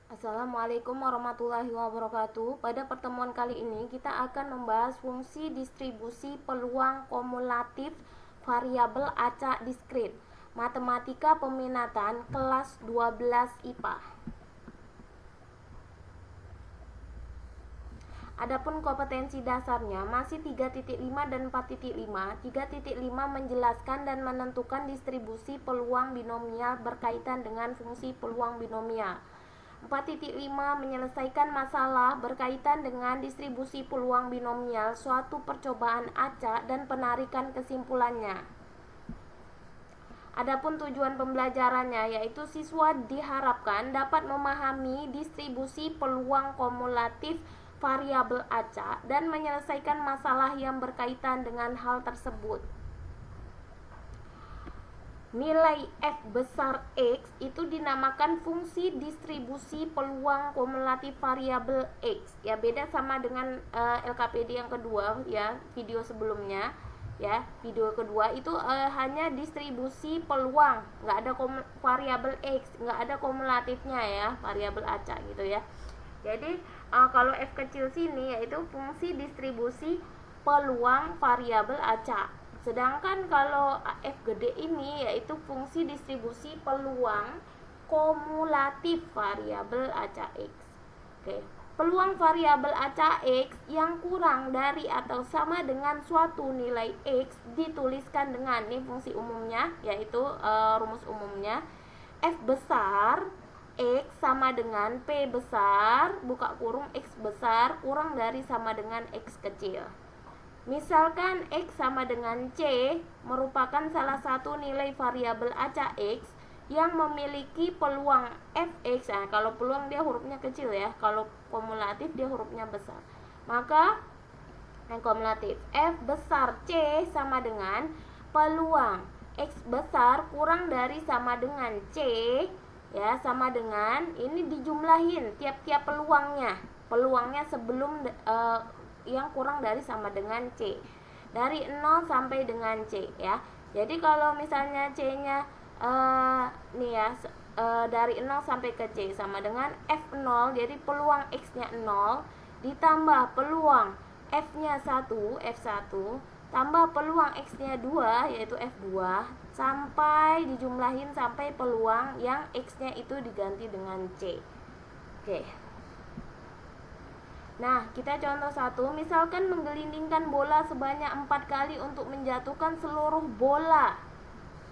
Assalamualaikum warahmatullahi wabarakatuh. Pada pertemuan kali ini kita akan membahas fungsi distribusi peluang kumulatif variabel acak diskrit. Matematika peminatan kelas 12 IPA. Adapun kompetensi dasarnya masih 3.5 dan 4.5. 3.5 menjelaskan dan menentukan distribusi peluang binomial berkaitan dengan fungsi peluang binomial. 4.5 menyelesaikan masalah berkaitan dengan distribusi peluang binomial suatu percobaan acak dan penarikan kesimpulannya. Adapun tujuan pembelajarannya yaitu siswa diharapkan dapat memahami distribusi peluang kumulatif variabel acak dan menyelesaikan masalah yang berkaitan dengan hal tersebut. Nilai F besar X itu dinamakan fungsi distribusi peluang kumulatif variabel X. Ya, beda sama dengan LKPD yang kedua ya, video sebelumnya. Ya, video kedua itu hanya distribusi peluang, nggak ada variabel X, nggak ada kumulatifnya ya, variabel acak gitu ya. Jadi kalau F kecil sini yaitu fungsi distribusi peluang variabel acak. Sedangkan kalau F gede ini yaitu fungsi distribusi peluang kumulatif variabel acak X. Oke. Peluang variabel acak X yang kurang dari atau sama dengan suatu nilai X dituliskan dengan ini fungsi umumnya yaitu rumus umumnya F besar X sama dengan P besar buka kurung X besar kurang dari sama dengan X kecil. Misalkan X sama dengan C merupakan salah satu nilai variabel acak X yang memiliki peluang Fx. Nah, kalau peluang dia hurufnya kecil ya, kalau kumulatif dia hurufnya besar. Maka yang kumulatif F besar C sama dengan peluang X besar kurang dari sama dengan C ya, sama dengan ini dijumlahin tiap-tiap peluangnya sebelum yang kurang dari sama dengan C dari 0 sampai dengan C ya. Jadi kalau misalnya C-nya nih ya dari 0 sampai ke C sama dengan F0, jadi peluang X-nya 0 ditambah peluang F-nya 1, F1 tambah peluang X-nya 2 yaitu F2 sampai dijumlahin sampai peluang yang X-nya itu diganti dengan C. Oke. Nah, kita contoh satu, misalkan menggelindingkan bola sebanyak 4 kali untuk menjatuhkan seluruh bola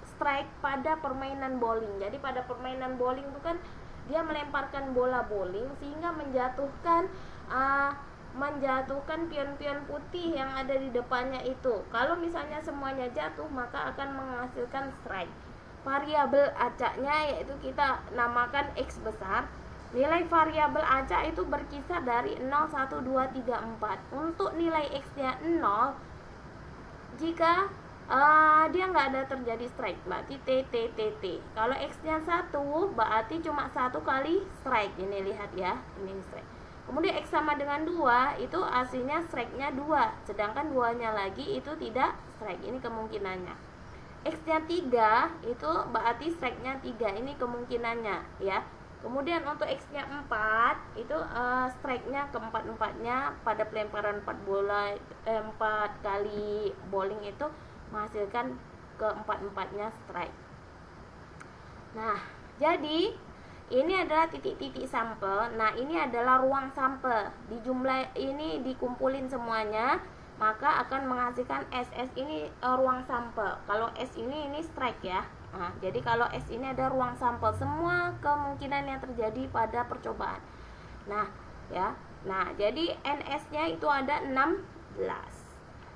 strike pada permainan bowling. Jadi pada permainan bowling itu kan dia melemparkan bola bowling sehingga menjatuhkan pion-pion putih yang ada di depannya itu. Kalau misalnya semuanya jatuh maka akan menghasilkan strike. Variabel acaknya yaitu kita namakan X besar. Nilai variabel acak itu berkisar dari 0, 1, 2, 3, 4. Untuk nilai X-nya 0, jika dia nggak ada terjadi strike, berarti T. Kalau X-nya 1, berarti cuma 1 kali strike. Ini lihat ya, ini strike. Kemudian X sama dengan 2, itu hasilnya strike-nya 2. Sedangkan 2-nya lagi itu tidak strike. Ini kemungkinannya. X-nya 3, itu berarti strike-nya 3. Ini kemungkinannya ya. Kemudian untuk X-nya 4 itu strike-nya keempat-empatnya pada pelemparan 4 kali bowling itu menghasilkan keempat-empatnya strike. Nah, jadi ini adalah titik-titik sampel. Nah, ini adalah ruang sampel. Dijumlah ini dikumpulin semuanya, maka akan menghasilkan SS ini ruang sampel. Kalau S ini strike ya. Nah, jadi kalau S ini ada ruang sampel semua kemungkinan yang terjadi pada percobaan. Nah, ya. Nah, jadi NS-nya itu ada 16.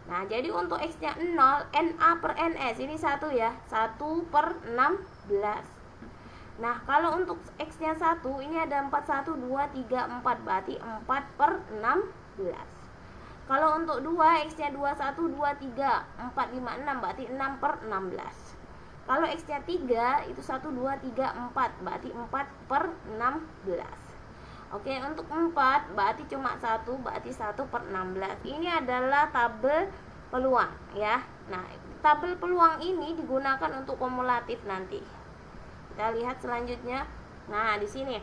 Nah, jadi untuk X-nya 0, NA per NS ini 1 ya. 1 per 16. Nah, kalau untuk X-nya 1 ini ada 4, 1, 2, 3, 4. Berarti 4 per 16. Kalau untuk 2, X-nya 2, 1, 2, 3, 4, 5, 6. Berarti 6 per 16. Kalau X-nya 3 itu 1, 2, 3, 4. Berarti 4 per 16. Oke, untuk 4 berarti cuma 1, berarti 1 per 16. Ini adalah tabel peluang ya. Nah, tabel peluang ini digunakan untuk kumulatif nanti. Kita lihat selanjutnya. Nah, di sini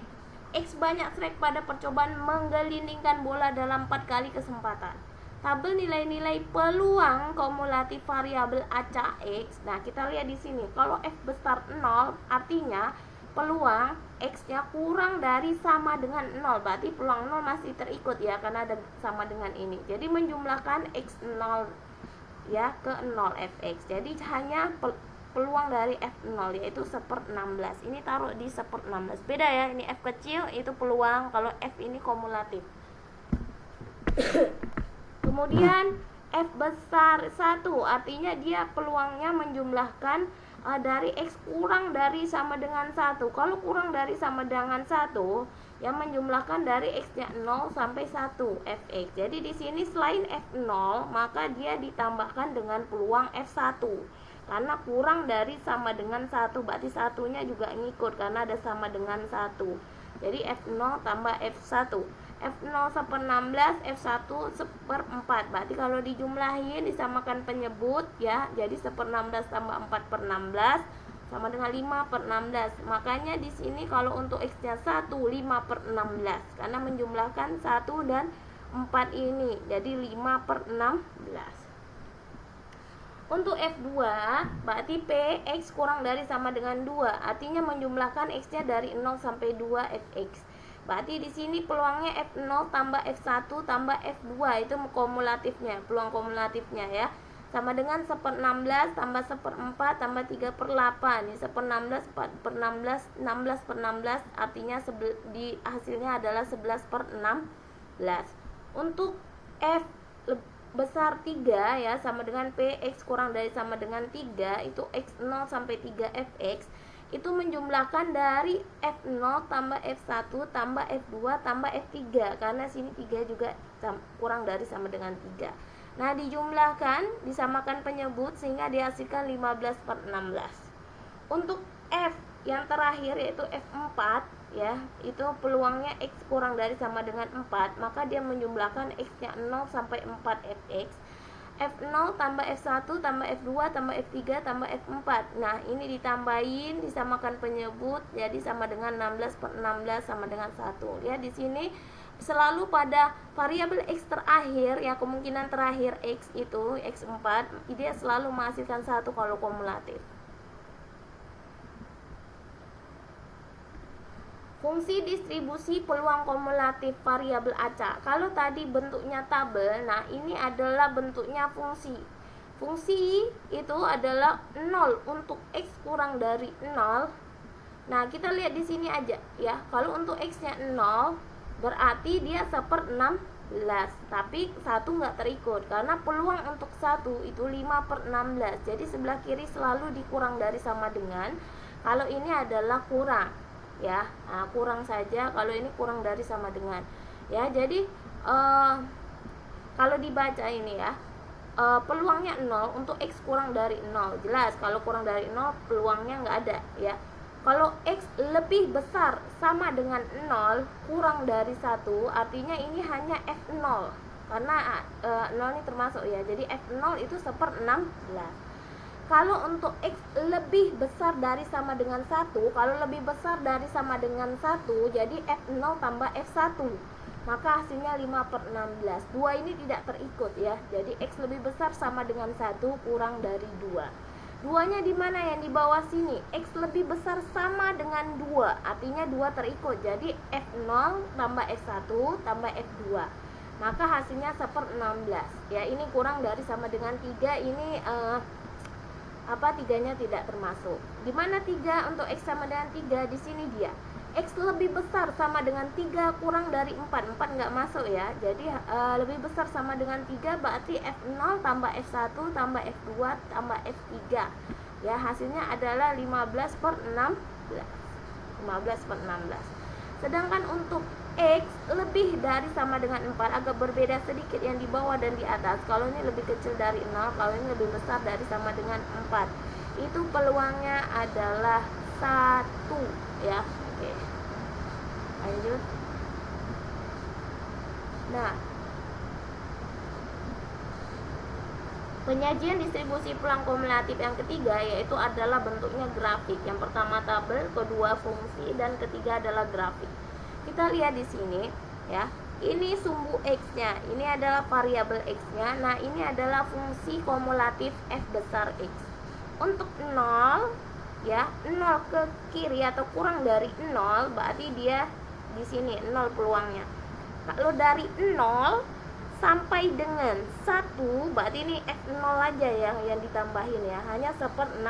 X banyak strike pada percobaan menggelindingkan bola dalam 4 kali kesempatan. Tabel nilai-nilai peluang kumulatif variabel acak X. Nah, kita lihat di sini. Kalau F besar 0, artinya peluang X-nya kurang dari sama dengan 0. Berarti peluang 0 masih terikut ya, karena ada sama dengan ini. Jadi menjumlahkan X0 ya ke 0 Fx. Jadi hanya peluang dari F0 yaitu 1/16. Ini taruh di 1/16. Beda ya, ini F kecil itu peluang, kalau F ini kumulatif. Kemudian F besar 1 artinya dia peluangnya menjumlahkan dari X kurang dari sama dengan 1. Kalau kurang dari sama dengan 1 yang menjumlahkan dari X-nya 0 sampai 1 Fx. Jadi di sini selain F0 maka dia ditambahkan dengan peluang F1 karena kurang dari sama dengan 1, berarti satunya juga ngikut karena ada sama dengan 1. Jadi F0 tambah F1, F0 1/16, F1 1/4. Berarti kalau dijumlahin disamakan penyebut ya, jadi 1/16 tambah 4/16 sama dengan 5/16. Makanya di sini kalau untuk X-nya 1 5/16 karena menjumlahkan 1 dan 4 ini. Jadi 5/16. Untuk F2 berarti Px kurang dari sama dengan 2, artinya menjumlahkan X-nya dari 0 sampai 2 Fx. Berarti di sini peluangnya F0 tambah F1 tambah F2 itu kumulatifnya, peluang kumulatifnya ya. Sama dengan 1/16 tambah 1/4 tambah 3/8. Ini 1/16 4/16 16/16 artinya di hasilnya adalah 11/16. Untuk F besar 3 ya sama dengan Px kurang dari sama dengan 3 itu X0 sampai 3 Fx. Itu menjumlahkan dari F0 tambah F1 tambah F2 tambah F3 karena sini 3 juga kurang dari sama dengan 3. Nah, dijumlahkan disamakan penyebut sehingga dihasilkan 15/16. Untuk F yang terakhir yaitu F4 ya, itu peluangnya X kurang dari sama dengan 4, maka dia menjumlahkan X-nya 0 sampai 4 Fx. F0 tambah F1 tambah F2 tambah F3 tambah F4. Nah, ini ditambahin disamakan penyebut jadi sama dengan 16/16 sama dengan 1. Ya, di sini selalu pada variabel X terakhir ya, kemungkinan terakhir X itu X4 dia selalu menghasilkan 1 kalau kumulatif. Fungsi distribusi peluang kumulatif variabel acak. Kalau tadi bentuknya tabel, nah ini adalah bentuknya fungsi. Fungsi itu adalah 0 untuk X kurang dari 0. Nah, kita lihat di sini aja ya. Kalau untuk X-nya 0 berarti dia 1/16. Tapi 1 nggak terikut karena peluang untuk 1 itu 5/16. Jadi sebelah kiri selalu dikurang dari sama dengan. Kalau ini adalah kurang ya, nah, kurang saja kalau ini kurang dari sama dengan ya. Jadi kalau dibaca ini ya, peluangnya 0 untuk X kurang dari 0, jelas kalau kurang dari 0 peluangnya nggak ada ya. Kalau X lebih besar sama dengan 0 kurang dari 1 artinya ini hanya F0 karena 0 ini termasuk ya, jadi F0 itu 1/16. Kalau untuk X lebih besar dari sama dengan 1, kalau lebih besar dari sama dengan 1, jadi F0 tambah F1. Maka hasilnya 5/16. 2 ini tidak terikut ya. Jadi X lebih besar sama dengan 1 kurang dari 2. 2-nya di mana? Yang di bawah sini. X lebih besar sama dengan 2, artinya 2 terikut. Jadi F0 tambah F1 tambah F2. Maka hasilnya 1/16. Ya, ini kurang dari sama dengan 3, ini 3-nya tidak termasuk. Di mana 3 untuk X sama dengan 3? Di sini dia. X lebih besar sama dengan 3 kurang dari 4. 4 nggak masuk ya. Jadi lebih besar sama dengan 3 berarti F0 tambah F1 tambah F2 tambah F3. Ya, hasilnya adalah 15/16. 15/16. Sedangkan untuk X lebih dari sama dengan 4, agak berbeda sedikit yang di bawah dan di atas. Kalau ini lebih kecil dari 0, kalau ini lebih besar dari sama dengan 4. Itu peluangnya adalah 1 ya. Oke. Lanjut. Nah, penyajian distribusi peluang kumulatif yang ketiga yaitu adalah bentuknya grafik. Yang pertama tabel, kedua fungsi, dan ketiga adalah grafik. Kita lihat di sini ya. Ini sumbu X-nya, ini adalah variabel X-nya. Nah, ini adalah fungsi kumulatif f besar X. Untuk 0 ya, 0 ke kiri atau kurang dari 0 berarti dia di sini 0 peluangnya. Kalau dari 0 sampai dengan 1 berarti ini F0 aja ya yang ditambahin ya, hanya 1/16.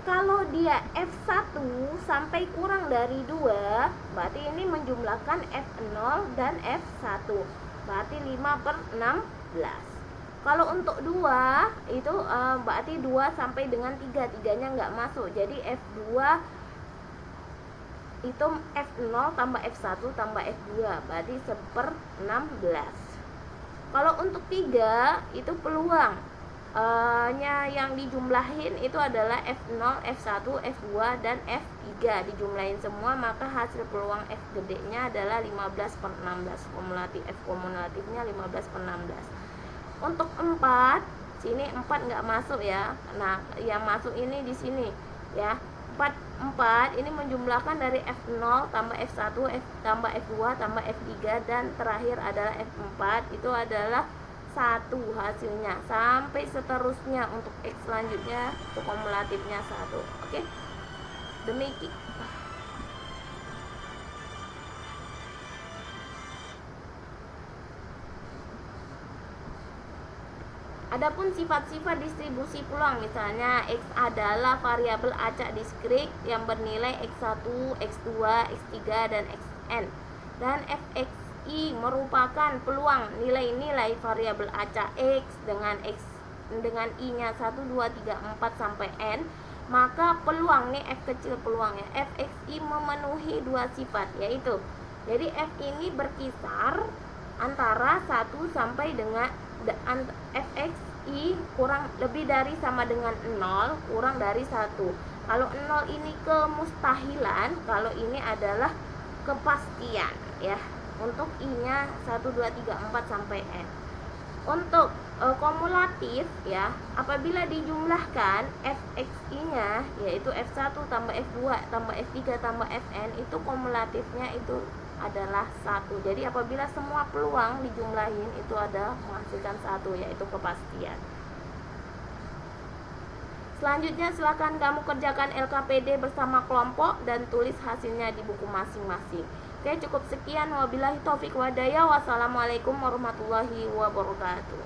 Kalau dia F1 sampai kurang dari 2 berarti ini menjumlahkan F0 dan F1 berarti 5/16. Kalau untuk 2 itu berarti 2 sampai dengan 3, 3-nya nggak masuk. Jadi F2 itu F0 tambah F1 tambah F2 berarti 1/16. Kalau untuk 3 itu peluang yang dijumlahin itu adalah F0, F1, F2 dan F3 dijumlahin semua, maka hasil peluang F gedenya adalah 15/16. F kumulatifnya 15/16. Untuk 4 sini 4 nggak masuk ya. Nah, yang masuk ini di sini ya. 4 ini menjumlahkan dari F0 tambah F1 tambah F2 tambah F3 dan terakhir adalah F4, itu adalah 1 hasilnya sampai seterusnya. Untuk X selanjutnya itu kumulatifnya 1. Oke, demikian. Adapun sifat-sifat distribusi peluang, misalnya X adalah variabel acak diskrit yang bernilai X1, X2, X3 dan Xn, dan Fxi merupakan peluang nilai-nilai variabel acak X dengan I-nya 1, 2, 3, 4 sampai N, maka peluang nih F kecil peluangnya Fxi memenuhi 2 sifat, yaitu jadi F ini berkisar antara 1 sampai dengan Fxi kurang lebih dari sama dengan 0 kurang dari 1. Kalau 0 ini kemustahilan, kalau ini adalah kepastian ya. Untuk I-nya 1, 2, 3, 4 sampai N. Untuk kumulatif ya, apabila dijumlahkan Fxi-nya yaitu F1 tambah F2 tambah F3 tambah Fn, itu kumulatifnya itu adalah 1. Jadi apabila semua peluang dijumlahin itu ada menghasilkan 1, yaitu kepastian. Selanjutnya silakan kamu kerjakan LKPD bersama kelompok dan tulis hasilnya di buku masing-masing. Oke, cukup sekian. Wabillahi taufik wa hidayah. Wassalamualaikum warahmatullahi wabarakatuh.